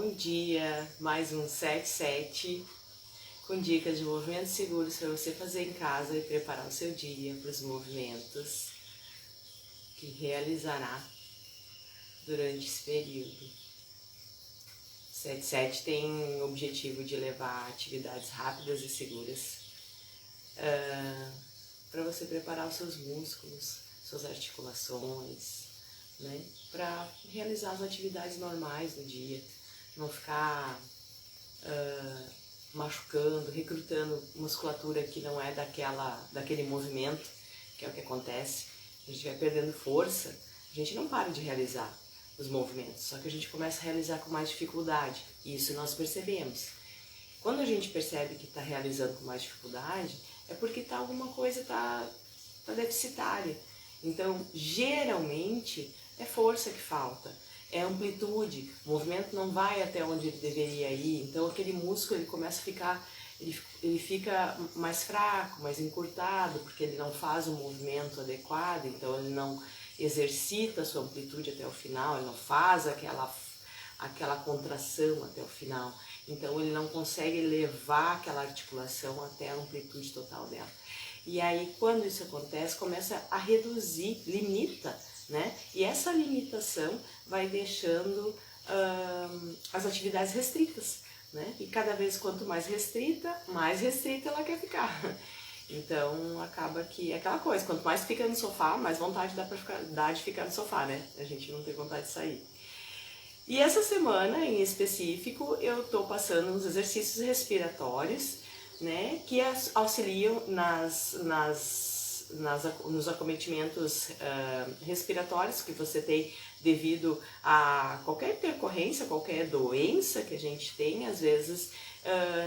Bom dia, mais um 77 com dicas de movimentos seguros para você fazer em casa e preparar o seu dia para os movimentos que realizará durante esse período. 77 tem o objetivo de levar atividades rápidas e seguras para você preparar os seus músculos, suas articulações, né, para realizar as atividades normais do dia, não ficar machucando, recrutando musculatura que não é daquele movimento, que é o que acontece. A gente vai perdendo força, a gente não para de realizar os movimentos, só que a gente começa a realizar com mais dificuldade, e isso nós percebemos. Quando a gente percebe que está realizando com mais dificuldade, é porque alguma coisa está deficitária. Então, geralmente, é força que falta, é amplitude, o movimento não vai até onde ele deveria ir, então aquele músculo ele começa a ficar, ele fica mais fraco, mais encurtado, porque ele não faz o movimento adequado, então ele não exercita a sua amplitude até o final, ele não faz aquela contração até o final, então ele não consegue levar aquela articulação até a amplitude total dela. E aí, quando isso acontece, começa a reduzir, limita, né? E essa limitação vai deixando as atividades restritas, né? E cada vez quanto mais restrita ela quer ficar. Então, acaba que é aquela coisa, quanto mais fica no sofá, mais vontade dá de ficar no sofá, né? A gente não tem vontade de sair. E essa semana, em específico, eu tô passando uns exercícios respiratórios, né, que auxiliam nos acometimentos respiratórios que você tem devido a qualquer intercorrência, qualquer doença que a gente tem. Às vezes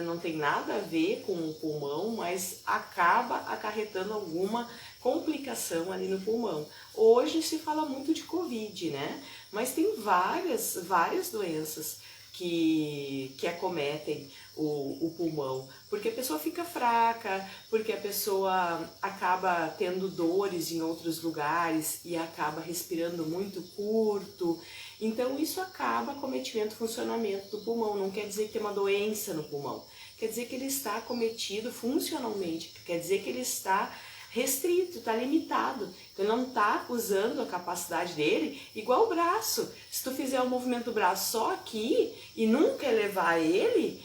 não tem nada a ver com o pulmão, mas acaba acarretando alguma complicação ali no pulmão. Hoje se fala muito de Covid, né? Mas tem várias doenças que acometem o pulmão, porque a pessoa fica fraca, porque a pessoa acaba tendo dores em outros lugares e acaba respirando muito curto. Então isso acaba acometimento do funcionamento do pulmão. Não quer dizer que tem uma doença no pulmão, quer dizer que ele está acometido funcionalmente, quer dizer que ele está restrito, está limitado, então ele não está usando a capacidade dele igual o braço. Se tu fizer o movimento do braço só aqui e nunca elevar ele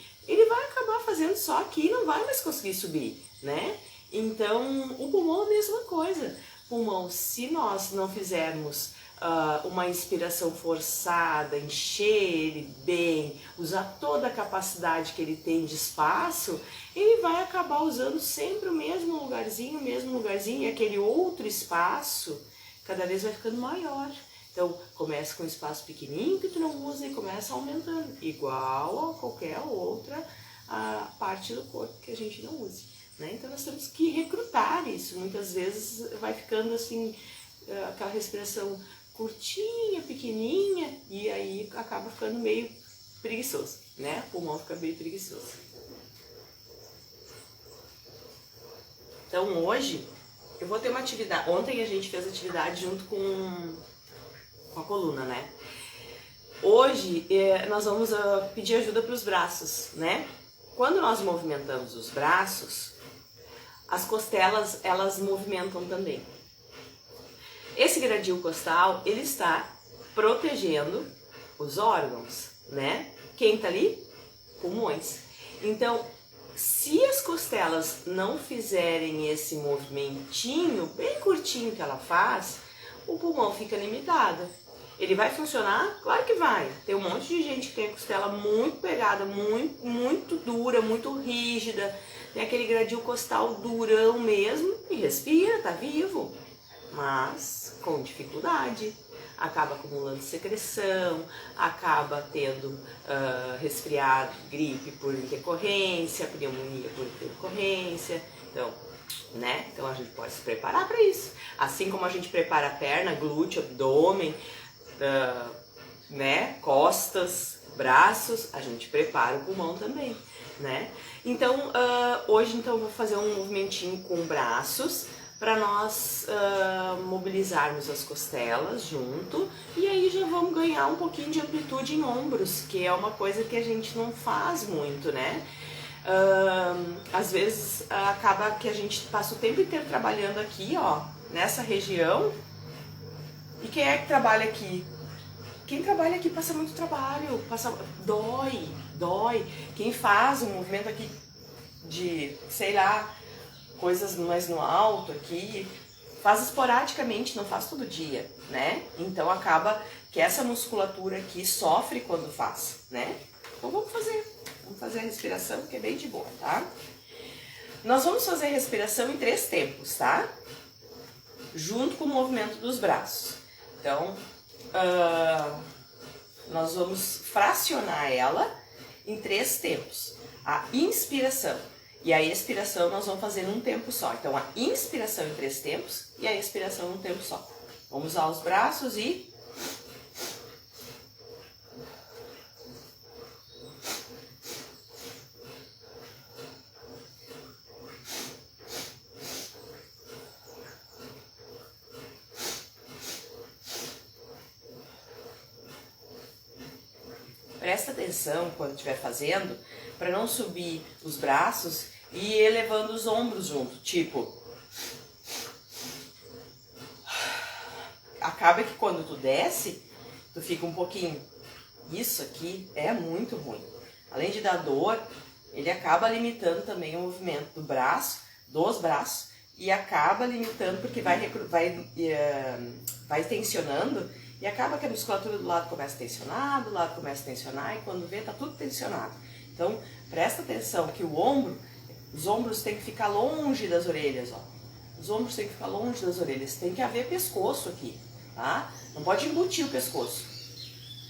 vai acabar fazendo só aqui e não vai mais conseguir subir, né? Então o pulmão é a mesma coisa. Pulmão, se nós não fizermos uma inspiração forçada, encher ele bem, usar toda a capacidade que ele tem de espaço, ele vai acabar usando sempre o mesmo lugarzinho, e aquele outro espaço cada vez vai ficando maior. Então começa com um espaço pequenininho que tu não usa e começa aumentando, igual a qualquer outra parte do corpo que a gente não use, né? Então nós temos que recrutar isso. Muitas vezes vai ficando assim, aquela respiração curtinha, pequenininha, e aí acaba ficando meio preguiçoso, né? O pulmão fica meio preguiçoso. Então hoje eu vou ter uma atividade. Ontem a gente fez atividade junto com a coluna, né? Hoje nós vamos pedir ajuda para os braços, né? Quando nós movimentamos os braços, as costelas elas movimentam também. Esse gradil costal, ele está protegendo os órgãos, né? Quem tá ali? Pulmões. Então, se as costelas não fizerem esse movimentinho bem curtinho que ela faz, o pulmão fica limitado. Ele vai funcionar? Claro que vai. Tem um monte de gente que tem a costela muito pegada, muito dura, muito rígida, tem aquele gradil costal durão mesmo e respira, tá vivo, mas com dificuldade, acaba acumulando secreção, acaba tendo resfriado, gripe por intercorrência, pneumonia por intercorrência. Então, né? Então a gente pode se preparar para isso. Assim como a gente prepara a perna, glúteo, abdômen, né? Costas, braços, a gente prepara o pulmão também, né? Então, hoje eu vou fazer um movimentinho com braços para nós mobilizarmos as costelas junto, e aí já vamos ganhar um pouquinho de amplitude em ombros, que é uma coisa que a gente não faz muito, né? Às vezes acaba que a gente passa o tempo inteiro trabalhando aqui, ó, nessa região. E quem é que trabalha aqui? Quem trabalha aqui passa muito trabalho, dói. Quem faz um movimento aqui de, sei lá, coisas mais no alto aqui, faz esporadicamente, não faz todo dia, né? Então acaba que essa musculatura aqui sofre quando faz, né? Então vamos fazer a respiração, que é bem de boa, tá? Nós vamos fazer a respiração em 3 tempos, tá? Junto com o movimento dos braços. Então, nós vamos fracionar ela em 3 tempos. A inspiração e a expiração nós vamos fazer num tempo só. Então, a inspiração em 3 tempos e a expiração num tempo só. Vamos usar os braços e... Presta atenção quando estiver fazendo, para não subir os braços e ir elevando os ombros junto. Tipo, acaba que quando tu desce, tu fica um pouquinho. Isso aqui é muito ruim. Além de dar dor, ele acaba limitando também o movimento do braço, dos braços, e acaba limitando porque vai tensionando. E acaba que a musculatura do lado começa a tensionar, do lado começa a tensionar, e quando vê, tá tudo tensionado. Então, presta atenção que os ombros têm que ficar longe das orelhas, ó. Os ombros têm que ficar longe das orelhas. Tem que haver pescoço aqui, tá? Não pode embutir o pescoço.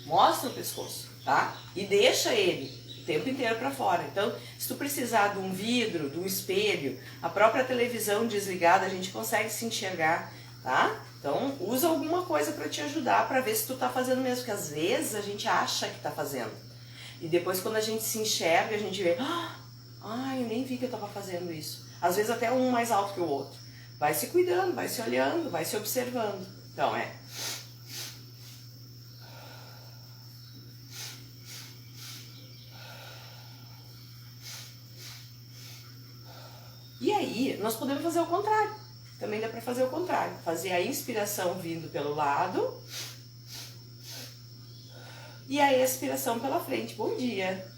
Mostra o pescoço, tá? E deixa ele o tempo inteiro para fora. Então, se tu precisar de um vidro, de um espelho, a própria televisão desligada, a gente consegue se enxergar, tá? Então, usa alguma coisa para te ajudar, para ver se tu tá fazendo mesmo, porque às vezes a gente acha que tá fazendo. E depois quando a gente se enxerga, a gente vê, eu nem vi que eu tava fazendo isso. Às vezes até um mais alto que o outro. Vai se cuidando, vai se olhando, vai se observando. Então, E aí, nós podemos fazer o contrário. Também dá para fazer o contrário. Fazer a inspiração vindo pelo lado e a expiração pela frente. Bom dia!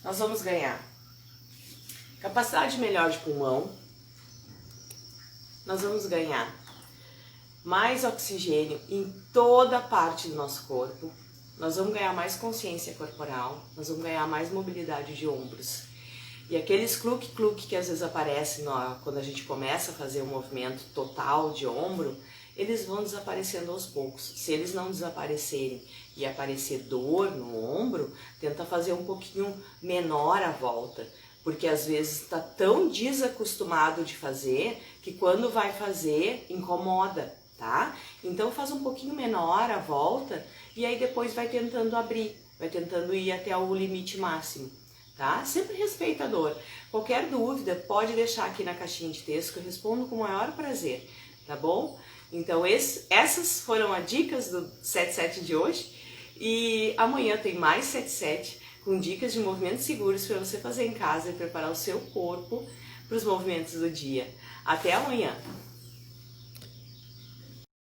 Nós vamos ganhar capacidade melhor de pulmão. Nós vamos ganhar mais oxigênio em toda a parte do nosso corpo. Nós vamos ganhar mais consciência corporal, nós vamos ganhar mais mobilidade de ombros. E aqueles cluque-cluque que às vezes aparecem quando a gente começa a fazer um movimento total de ombro, eles vão desaparecendo aos poucos. Se eles não desaparecerem e aparecer dor no ombro, tenta fazer um pouquinho menor a volta. Porque às vezes está tão desacostumado de fazer que quando vai fazer, incomoda. Tá? Então faz um pouquinho menor a volta e aí depois vai tentando abrir, vai tentando ir até o limite máximo, tá? Sempre respeita a dor. Qualquer dúvida pode deixar aqui na caixinha de texto que eu respondo com o maior prazer, tá bom? Então essas foram as dicas do 7-7 de hoje e amanhã tem mais 7-7 com dicas de movimentos seguros para você fazer em casa e preparar o seu corpo para os movimentos do dia. Até amanhã!